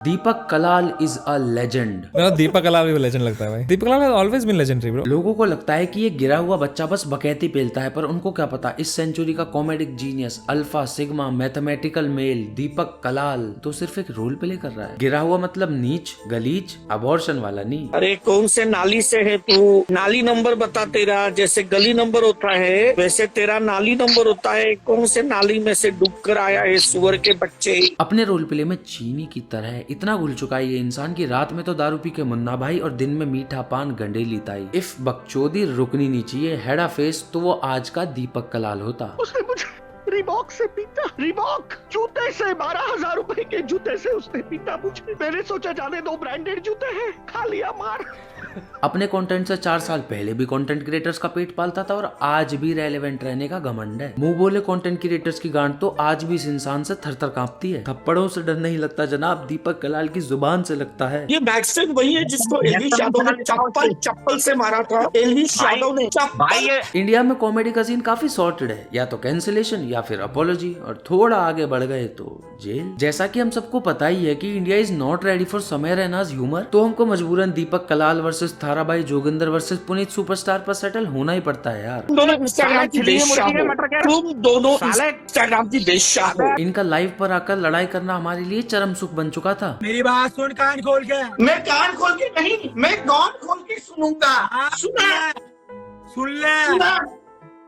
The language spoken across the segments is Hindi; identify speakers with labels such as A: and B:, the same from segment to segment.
A: Deepak Kalal is a legend.
B: मेरा दीपक कलाल भी लेजेंड लगता है भाई। Deepak Kalal has always been legendary bro.
A: लोगों को लगता है कि ये गिरा हुआ बच्चा बस बकैती पेलता है, पर उनको क्या पता इस सेंचुरी का comedic genius, alpha sigma mathematical male Deepak Kalal तो सिर्फ एक रोल प्ले कर रहा है। गिरा हुआ मतलब नीच, गलीच, अबॉर्शन वाला नहीं।
C: अरे कौन से नाली से है तू? नाली नंबर बता तेरा। जैसे गली नंबर होता है वैसे तेरा नाली नंबर होता है। कौन से नाली में से डूब कर आया है सुअर के बच्चे?
A: अपने रोल प्ले में चीनी की तरह इतना घुल चुका है ये इंसान की रात में तो दारू पी के मुन्ना भाई और दिन में मीठा पान गंडेली ताई। इफ बकचोदी रुकनी नहीं चाहिए हेडा फेस तो वो आज का दीपक कलाल होता।
D: उसने मुझे रिबॉक से पीटा, रिबॉक जूते से 12,000 रुपए के जूते से उसने पीटा मुझे। मैंने सोचा जाने दो ब्रांडेड जूते हैं, खा लिया मार।
A: अपने कंटेंट से 4 साल पहले भी कंटेंट क्रिएटर्स का पेट पालता था और आज भी रेलेवेंट रहने का घमंड है। मुंह बोले कंटेंट क्रिएटर्स की गांड तो आज भी इस इंसान से थर थर कांपती है। थप्पड़ों से डर नहीं लगता जनाब, दीपक कलाल की जुबान से लगता है।
C: ये बैक्सटेन वही है जिसको एलिश यादव ने चप्पल से मारा था। एलिश यादव ने चप्पल।
A: इंडिया में कॉमेडी का सीन काफी सॉर्टेड है, या तो कैंसिलेशन या फिर अपोलॉजी, और थोड़ा आगे बढ़ गए तो जेल। जैसा कि हम सबको पता ही है कि India is not ready for Samay Raina's humour, तो हमको मजबूरन Deepak Kalal versus Tharabai Joginder versus Puneet superstar पर सेटल होना ही पड़ता है यार।
C: दोनों इंस्टाग्राम की बेश्या हो। तुम दोनों इंस्टाग्राम की बेश्या हो।
A: इनका लाइव पर आकर लड़ाई करना हमारे लिए चरम सुख बन चुका था।
E: मेरी बात सुन कान खोल के।
C: मैं कान खोल के नहीं, मैं कान खोल के सुनूंगा। सुना
E: सुन ले
C: सुना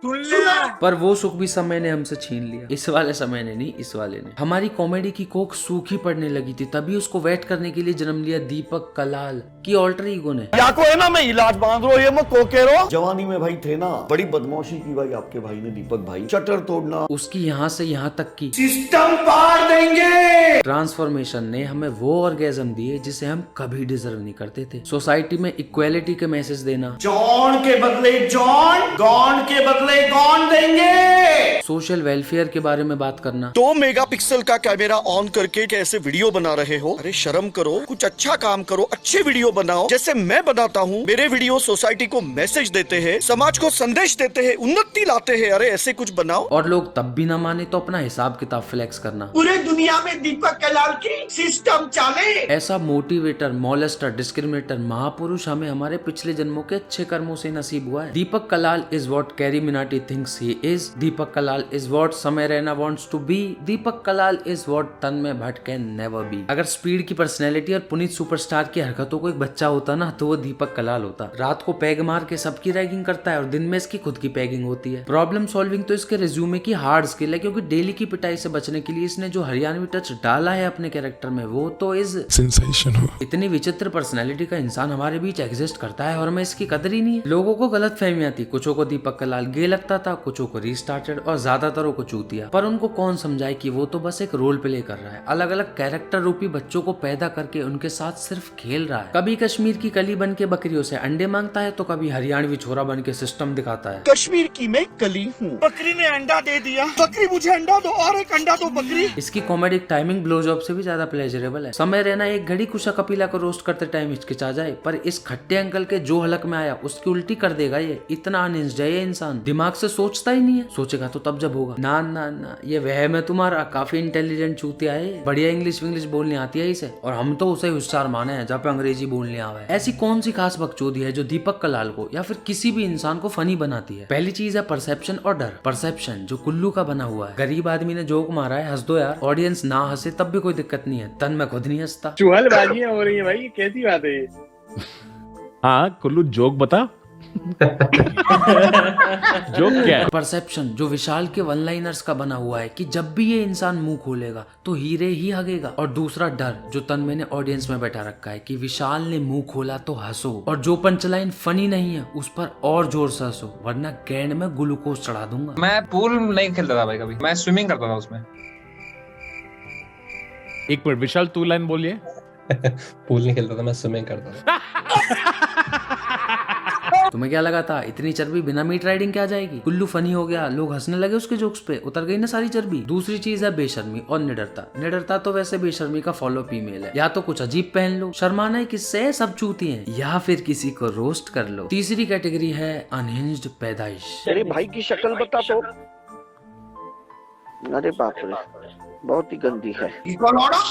E: सुन ले।
A: पर वो सुख भी समय ने हमसे छीन लिया। इस वाले समय ने नहीं, इस वाले ने। हमारी कॉमेडी की कोख सूखी पड़ने लगी थी, तभी उसको वेट करने के लिए जन्म लिया दीपक कलाल की ऑल्टर ईगो ने।
D: या को है ना मैं इलाज बांध रो, ये मैं कोके रो।
F: जवानी में भाई थे ना, बड़ी बदमाशी की भाई आपके भाई ने, दीपक भाई चटर तोड़ना।
A: उसकी यहाँ से यहाँ तक की
C: सिस्टम पार देंगे।
A: ट्रांसफॉर्मेशन ने हमें वो ऑर्गेजम दिए जिसे हम कभी डिजर्व नहीं करते थे। सोसाइटी में इक्वालिटी के मैसेज देना,
C: जॉन के बदले जॉन, गॉन के बदले गॉन देंगे।
A: सोशल वेलफेयर के बारे में बात करना,
D: 2 मेगापिक्सल का कैमरा ऑन करके कैसे वीडियो बना रहे हो? अरे शर्म करो, कुछ अच्छा काम करो, अच्छे वीडियो बनाओ जैसे मैं बनाता हूँ। मेरे वीडियो सोसाइटी को मैसेज देते हैं, समाज को संदेश देते हैं, उन्नति लाते हैं। अरे ऐसे कुछ बनाओ।
A: और लोग तब भी ना माने तो अपना हिसाब किताब फ्लेक्स करना।
C: पूरे दुनिया में दीपक कलाल की सिस्टम चले।
A: ऐसा मोटिवेटर, मॉलेस्टर, डिस्क्रिमिनेटर महापुरुष हमें हमारे पिछले जन्मों के अच्छे कर्मों से नसीब हुआ है। Deepak Kalal is what Carry Minati thinks he is. Deepak Kalal is what Samay Raina wants to be. Deepak Kalal is what Tanmay Bhatt can never be. अगर स्पीड की पर्सनैलिटी और पुनीत सुपरस्टार की हरकतों को एक बच्चा होता ना तो वो दीपक कलाल होता। रात को पैग मार के सबकी रैगिंग करता है और दिन में इसकी खुद की पैगिंग होती है। प्रॉब्लम सॉल्विंग तो इसके रिज्यूमे की हार्ड स्किल है, क्योंकि डेली की पिटाई से बचने के लिए इसने जो हरियाणवी टच डाला है अपने कैरेक्टर में वो तो इज
B: सेंसेशन हो।
A: इतनी विचित्र पर्सनैलिटी का इंसान हमारे बीच एग्जिस्ट करता है और हमें इसकी कदर ही नहीं है। लोगों को गलत फहमियां थी, कुछों को दीपक कलाल गे लगता था, कुछों को रीस्टार्टेड और ज्यादातरों को चूतिया। पर उनको कौन समझाए कि वो तो बस एक रोल प्ले कर रहा है, अलग अलग कैरेक्टर रूपी बच्चों को पैदा करके उनके साथ सिर्फ खेल रहा है। कभी कश्मीर की कली बन के बकरियों से अंडे मांगता है तो कभी हरियाणवी छोरा बन के सिस्टम दिखाता है।
D: कश्मीर की मैं कली हूँ, बकरी ने अंडा दे दिया, बकरी मुझे अंडा दो और एक अंडा दो बकरी।
A: इसकी कॉमेडिक टाइमिंग ब्लो जॉब से भी ज्यादा प्लेजरेबल है। समय रहना एक घड़ी कुशा कपिला को रोस्ट करते टाइम हिचकिचा जाए, पर इस खट्टे अंकल के जो हलक में आया उसकी उल्टी कर देगा ये। इतना अनहिंज्ड है ये इंसान, दिमाग से सोचता ही नहीं है। सोचेगा तो तब जब होगा। ना ना ना, ये वहम है तुम्हारा। काफी इंटेलिजेंट चूतिया है, बढ़िया इंग्लिश बोलनी आती है इसे, और हम तो उसे होशियार माने हैं जब अंग्रेजी बोलने आवे। ऐसी कौन सी खास बकचोदी है जो दीपक कलाल को या फिर किसी भी इंसान को फनी बनाती है? पहली चीज है परसेप्शन और डर। परसेप्शन जो कुल्लू का बना हुआ है, गरीब आदमी ने जोक मारा है, हंस दो यार। ऑडियंस ना हंसे तब भी कोई दिक्कत नहीं है, तन में खुद नहीं हंसता।
G: चुहल बाजियां हो रही है भाई, कैसी बात है ये?
H: हाँ कुल्लू जोक बता। जोक क्या है?
A: परसेप्शन जो विशाल के वन लाइनर्स का बना हुआ है कि जब भी ये इंसान मुंह खोलेगा तो हीरे ही हगेगा। और दूसरा डर जो तन्मय ने ऑडियंस में बैठा रखा है कि विशाल ने मुंह खोला तो हंसो, और जो पंचलाइन फनी नहीं है उस पर और जोर से हंसो, वरना गैंड में ग्लूकोज चढ़ा दूंगा।
I: मैं पूल नहीं खेलता था भाई कभी, मैं स्विमिंग करता था उसमें।
H: एक मिनट विशाल तू लाइन बोलिए।
I: पूल नहीं खेलता था, मैं स्विमिंग करता था।
A: तुम्हें क्या लगा था इतनी चर्बी बिना मीट राइडिंग क्या जाएगी? कुल्लू फनी हो गया, लोग हंसने लगे उसके जोक्स पे, उतर गई ना सारी चर्बी। दूसरी चीज है बेशर्मी और निडरता। निडरता तो वैसे बेशर्मी का फॉलो फीमेल है। या तो कुछ अजीब पहन लो, शर्माना है किससे, सब चूती हैं, या फिर किसी को रोस्ट कर लो। तीसरी कैटेगरी है अनहिंज्ड पैदाइश।
D: तेरे भाई की शक्ल बता तो। अरे बाप रे,
C: बहुत ही गंदी है।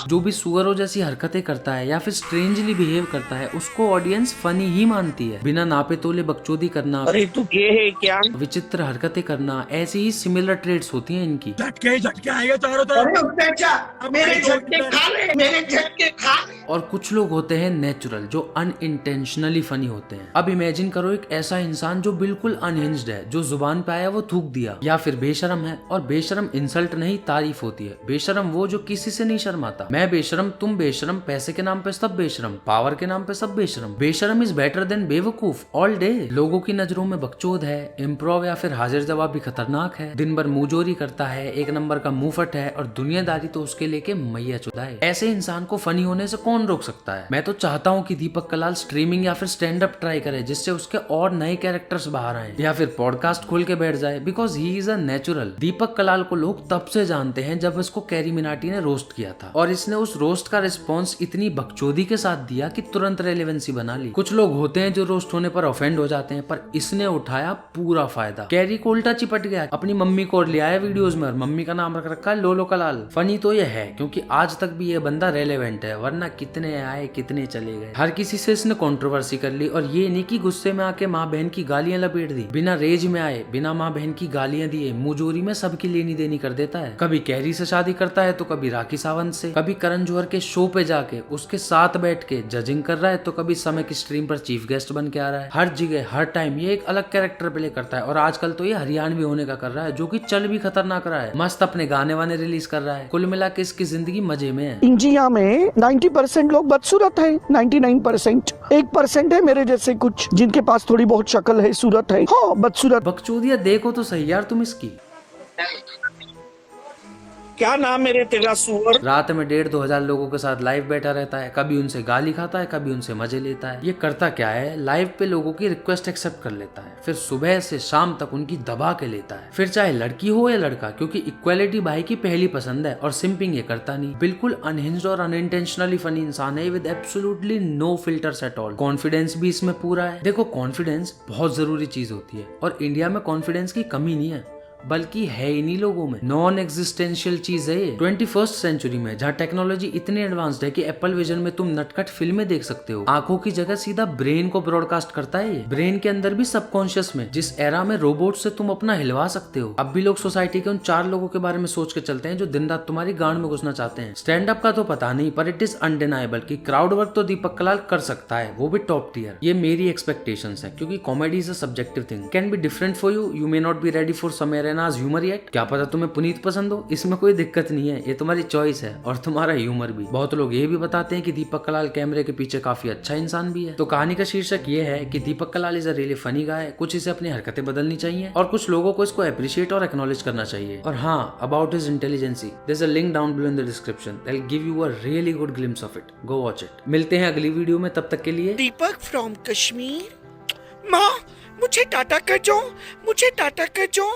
A: जो भी सुअरों जैसी हरकतें करता है या फिर स्ट्रेंजली बिहेव करता है उसको ऑडियंस फनी ही मानती है। बिना नापे तोले बकचोदी करना,
C: अरे तू गे है क्या?
A: विचित्र हरकतें करना, ऐसी ही सिमिलर ट्रेड्स होती हैं इनकी।
E: झटके आएगा चारों तरफ। मेरे झटके खा ले, मेरे झटके खा ले।
A: और कुछ लोग होते हैं नेचुरल, जो अनइंटेंशनली फनी होते हैं। अब इमेजिन करो एक ऐसा इंसान जो बिल्कुल अनहिंज्ड है, जो जुबान पे आया वो थूक दिया, या फिर बेशरम है। और बेशरम इंसल्ट नहीं तारीफ होती है। बेशरम वो जो किसी से नहीं शर्माता। मैं बेशरम, तुम बेशरम, पैसे के नाम पे सब बेशरम, पावर के नाम पे सब बेशरम। बेशरम इज बेटर देन बेवकूफ ऑल डे। लोगों की नजरों में बकचोद है, इम्प्रोव या फिर हाजिर जवाब भी खतरनाक है, दिन भर मुंहजोरी करता है, एक नंबर का मुंहफट है, और दुनियादारी तो उसके लेके मैया चुदा है। ऐसे इंसान को फनी होने से कौन रोक सकता है? मैं तो चाहता हूँ कि दीपक कलाल स्ट्रीमिंग या फिर स्टैंड अप ट्राई करे, जिससे उसके और नए कैरेक्टर्स बाहर आए, या फिर पॉडकास्ट खोल के बैठ जाए, because he is a natural. Deepak Kalal को लोग तब से जानते हैं जब इसको कैरी मिनाटी ने रोस्ट किया था, और इसने उस रोस्ट का रिस्पॉन्स इतनी बकचोदी के साथ दिया कि तुरंत रेलेवेंसी बना ली। कुछ लोग होते हैं जो रोस्ट होने पर ऑफेंड हो जाते हैं, पर इसने उठाया पूरा फायदा। कैरी को उल्टा चिपट गया, अपनी मम्मी को ले आया वीडियोस में, और मम्मी का नाम रख रखा है लोलो कलाल। फनी तो ये है क्योंकि आज तक भी ये बंदा रेलेवेंट है, वरना कितने आए कितने चले गए। हर किसी से इसने कंट्रोवर्सी कर ली, और ये नहीं कि गुस्से में आके माँ बहन की गालियां लपेट दी। बिना रेज में आए, बिना माँ बहन की गालियां दिए, मुजोरी में सबकी लेनी देनी कर देता है। कभी कैरी से शादी करता है तो कभी राखी सावंत से, कभी करण जौहर के शो पे जाके उसके साथ बैठ के जजिंग कर रहा है, तो कभी समय की स्ट्रीम पर चीफ गेस्ट बन के आ रहा है। हर जगह हर टाइम ये एक अलग कैरेक्टर प्ले करता है, और आजकल तो ये हरियाणवी होने का कर रहा है, जो कि चल भी खतरनाक रहा है। मस्त अपने गाने वाने रिलीज कर रहा है। कुल मिला के इसकी जिंदगी मजे में है।
C: इंडिया में 90% लोग बदसूरत है, 99%। 1% है मेरे जैसे कुछ, जिनके पास थोड़ी बहुत शक्ल है, सूरत है, हाँ बदसूरत।
A: बकचोदिया देखो तो सही यार तुम इसकी।
C: क्या नाम मेरे तेरा सुअर?
A: रात में 1,5-2 हजार लोगों के साथ लाइव बैठा रहता है, कभी उनसे गाली खाता है, कभी उनसे मजे लेता है। ये करता क्या है, लाइव पे लोगों की रिक्वेस्ट एक्सेप्ट कर लेता है, फिर सुबह से शाम तक उनकी दबा के लेता है, फिर चाहे लड़की हो या लड़का, क्योंकि इक्वालिटी भाई की पहली पसंद है। और सिंपिंग ये करता नहीं, बिल्कुल अनहिंज्ड और अनइंटेंशनली फनी इंसान है with absolutely no filters at all. Confidence भी इसमें पूरा है। देखो कॉन्फिडेंस बहुत जरूरी चीज होती है, और इंडिया में कॉन्फिडेंस की कमी नहीं है, बल्कि है ही नहीं लोगों में। नॉन एग्जिस्टेंशियल चीज है ये 21st सेंचुरी में, जहाँ टेक्नोलॉजी इतनी एडवांस्ड है कि एप्पल विजन में तुम नटखट फिल्में देख सकते हो। आंखों की जगह सीधा ब्रेन को ब्रॉडकास्ट करता है ये। ब्रेन के अंदर भी सबकॉन्शियस में, जिस एरा में रोबोट से तुम अपना हिलवा सकते हो। अब भी लोग सोसाइटी के उन 4 लोगों के बारे में सोच के चलते हैं जो दिन रात तुम्हारी गांड में घुसना चाहते हैं। स्टैंड अप का तो पता नहीं, पर इट इज अनडिनाइबल कि क्राउड वर्क तो दीपक कलाल कर सकता है, वो भी टॉप टियर। ये मेरी एक्सपेक्टेशंस है, क्योंकि comedy is a subjective thing, can be different for you, you may not be ready for some arena's humour yet. क्या पता तुम्हें पुनीत पसंद हो, इसमें कोई दिक्कत नहीं है, ये तुम्हारी चॉइस है, और तुम्हारा ह्यूमर भी। बहुत लोग ये भी बताते हैं कि दीपक कलाल कैमरे के पीछे काफी अच्छा इंसान भी है। तो कहानी का शीर्षक ये है कि Deepak Kalal is a really funny guy. कुछ इसे अपनी हरकतें बदलनी चाहिए, और कुछ लोगों को इसको अप्रिशिएट और एक्नॉलेज करना चाहिए। और हाँ, about his intelligency, there is a link down below in the description that will give you a really good glimpse of it. Go watch it. मिलते हैं अगली वीडियो में, तब तक के लिए
C: दीपक फ्रॉम कश्मीर। माँ मुझे टाटा कर जो, मुझे टाटा कर जो।